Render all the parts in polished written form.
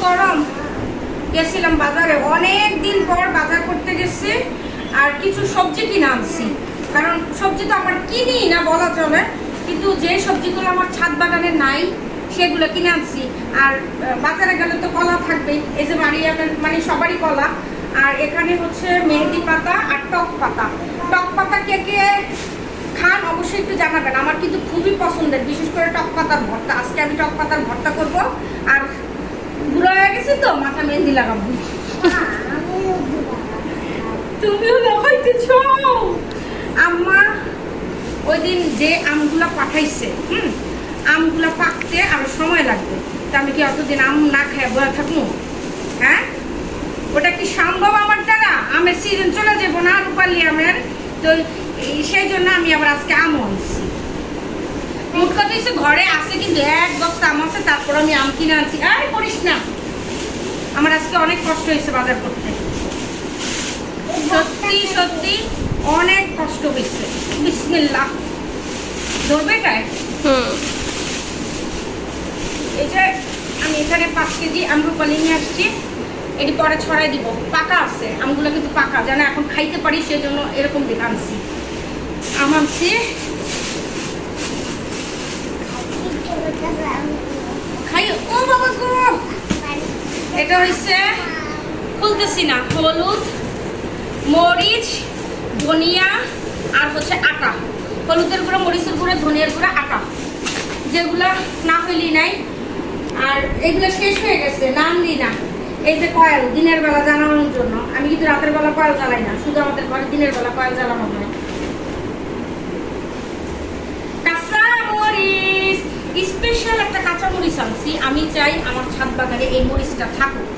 গরম। গেছিলাম বাজারে, অনেক দিন পর বাজার করতে গেছি, আর কিছু সবজি কিনে আনছি। কারণ সবজি তো আমার কিনি না বলা চলে, কিন্তু যে সবজিগুলো আমার ছাদ বাগানে নাই সেগুলো কিনে আনছি। আর বাজারে গেলে তো কলা থাকবেই, এই যে মানে সবারই কলা। আর এখানে হচ্ছে মেহেদি পাতা আর টক পাতা। টক পাতা কে কে খান অবশ্যই একটু জানাবেন, আমার কিন্তু খুবই পছন্দের, বিশেষ করে টক পাতার ভর্তা। আজকে আমি টক পাতার ভর্তা করব। আর বুড়ো হয়ে গেছি তো, মাথা মেহেন্দি লাগাবো। তুমিও লাগাইতেছ? আম্মা ওই দিন যে আমগুলা পাঠাইছে, আমগুলা পাকতে আরো সময় লাগবে, তা আমি কি অতদিন আম না খেয়ে বয়ে থাকবো? হ্যাঁ, ওটা কি সম্ভব আমার দ্বারা? আমের সিজন চলে যাবো না রূপালি আমের, তো সেই জন্য আমি আবার আজকে আম আনছি। মোট কথা হচ্ছে ঘরে আছে কিন্তু এক বস্তা আম আছে, তারপর আমি আম কিনে আনছি। আর করিস না, আমার আজকে অনেক কষ্ট হয়েছে বাজার করতে, সত্যি সত্যি অনেক কষ্ট হয়েছে। বিসমিল্লাহ, ধরবে তাই? এই যে আমি এখানে 5 কেজি আম রূপালি নিয়ে আসছি, এটি পরে ছড়াই দিব। পাকা আছে আমগুলো, কিন্তু পাকা যেন এখন খাইতে পারি সেজন্য এরকম দিকে আনছি। আম আনছি, খাই। ও বাবা গো, এটা হচ্ছে খুলতেছি না, হলুদ, মরিচ, ধনিয়া আর হচ্ছে আটা। হলুদের গুঁড়ো, মরিচের গুঁড়ো, ধনিয়ার গুঁড়ো, আটা, যেগুলো না হইলি নাই। আর এগুলো শেষ হয়ে গেছে, নাম দিই না। এই যে কয়েল, দিনের বেলা জ্বালানোর জন্য। আমি কিন্তু রাতের বেলা কয়েল জ্বালাই না, শুধু আমাদের ঘরে দিনের বেলা কয়েল জ্বালানো হয়। কাঁচা মরিচ, স্পেশাল একটা কাঁচা মরিচ আনছি। আমি চাই আমার ছাদ বাগানে এই মরিচটা থাকুক।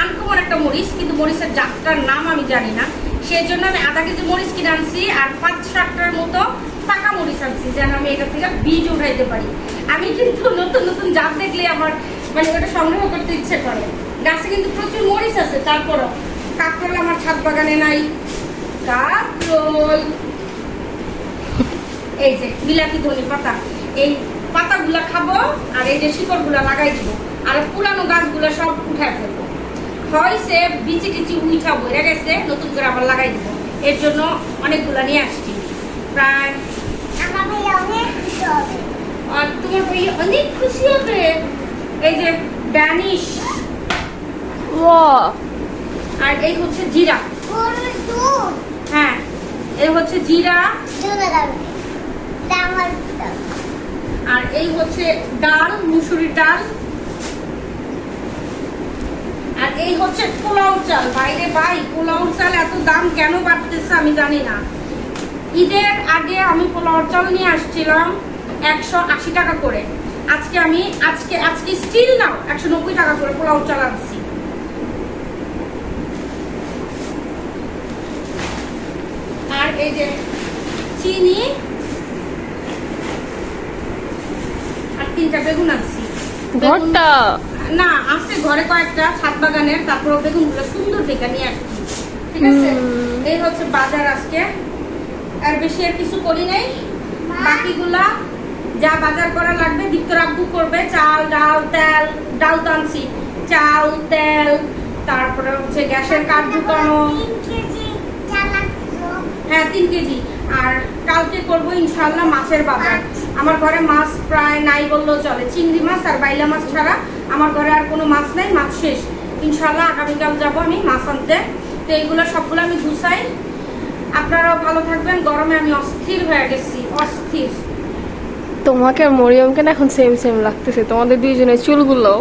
আনকমন একটা মরিচ, কিন্তু মরিচের জাতটার নাম আমি জানি না, সেই জন্য আমি আধা কেজি মরিচ কিনে আনছি। আর 5-7টার মতো পাকা মরিচ আনছি, যেন আমি এটা থেকে বীজ উঠাইতে পারি। আমি কিন্তু নতুন নতুন জাত দেখলে আমার মানে ওটা সংগ্রহ করতে ইচ্ছে করে। গাছে কিন্তু প্রচুর মরিচ আছে, তারপরও কাঁকরোল আমার ছাদ বাগানে নাই। কাঁকরোল, এই যে বিলাতি ধনে পাতা, এই পাতাগুলা খাবো, আর এই যে শিকড়গুলা লাগাই দিব। আর পুরানো গাছগুলো সব উঠায় ফেলবো। হয়েছে বিচি টিচি উঠা বইরা গেছে, নতুন করে আবার লাগাই দিব। এর জন্য অনেকগুলা নিয়ে আসছি, প্রায়। আর তোমার ভাই অনেক খুশি হবে। এই যে ড্যানিশ, আর এই হচ্ছে জিরা। হ্যাঁ, এই হচ্ছে জিরা, আর এই হচ্ছে ডাল, মুসুরির ডাল, আর এই হচ্ছে পোলাও চাল। বাইরে ভাই, পোলাও চাল এত দাম কেন বাড়তেছে আমি জানি না। ঈদের আগে আমি পোলাও চাল নিয়ে আসছিলাম 180 টাকা করে। আজকে স্টিল নাও 190 টাকা করে পোলাও চাল আনছি। আর এই যে চিনি, আর 3টা বেগুন আনছি। ভর্তা না, আছে ঘরে কয়েকটা ছাদ বাগানের, তারপর বেগুনগুলো সুন্দর দেখে নিয়ে আসছি। ঠিক আছে, এই হচ্ছে বাজার আজকে। আর বেশি আর কিছু করি নাই, বাকিগুলা যা বাজার করা লাগবে দীপ্ত রাব্বু করবে। চাল, ডাল, তেল, ডাল তো আনছি, চাল, তেল, তারপরে হচ্ছে গ্যাসের কাঠ ঢুকানো। হ্যাঁ, 3 কেজি। আর কালকে করবো ইনশাল্লাহ মাছের বাজার। আমার ঘরে মাছ প্রায় নাই বললেও চলে, চিংড়ি মাছ আর বাইলা মাছ ছাড়া আমার ঘরে আর কোনো মাছ নাই, মাছ শেষ। ইনশাল্লাহ আগামীকাল যাবো আমি মাছ আনতে। তো এইগুলো সবগুলো আমি গুছাই। আপনারাও ভালো থাকবেন। গরমে আমি অস্থির হয়ে গেছি, অস্থির। তোমাকে আর মরিয়মকে না এখন সেম সেম লাগতেছে, তোমাদের দুইজনের চুলগুলো।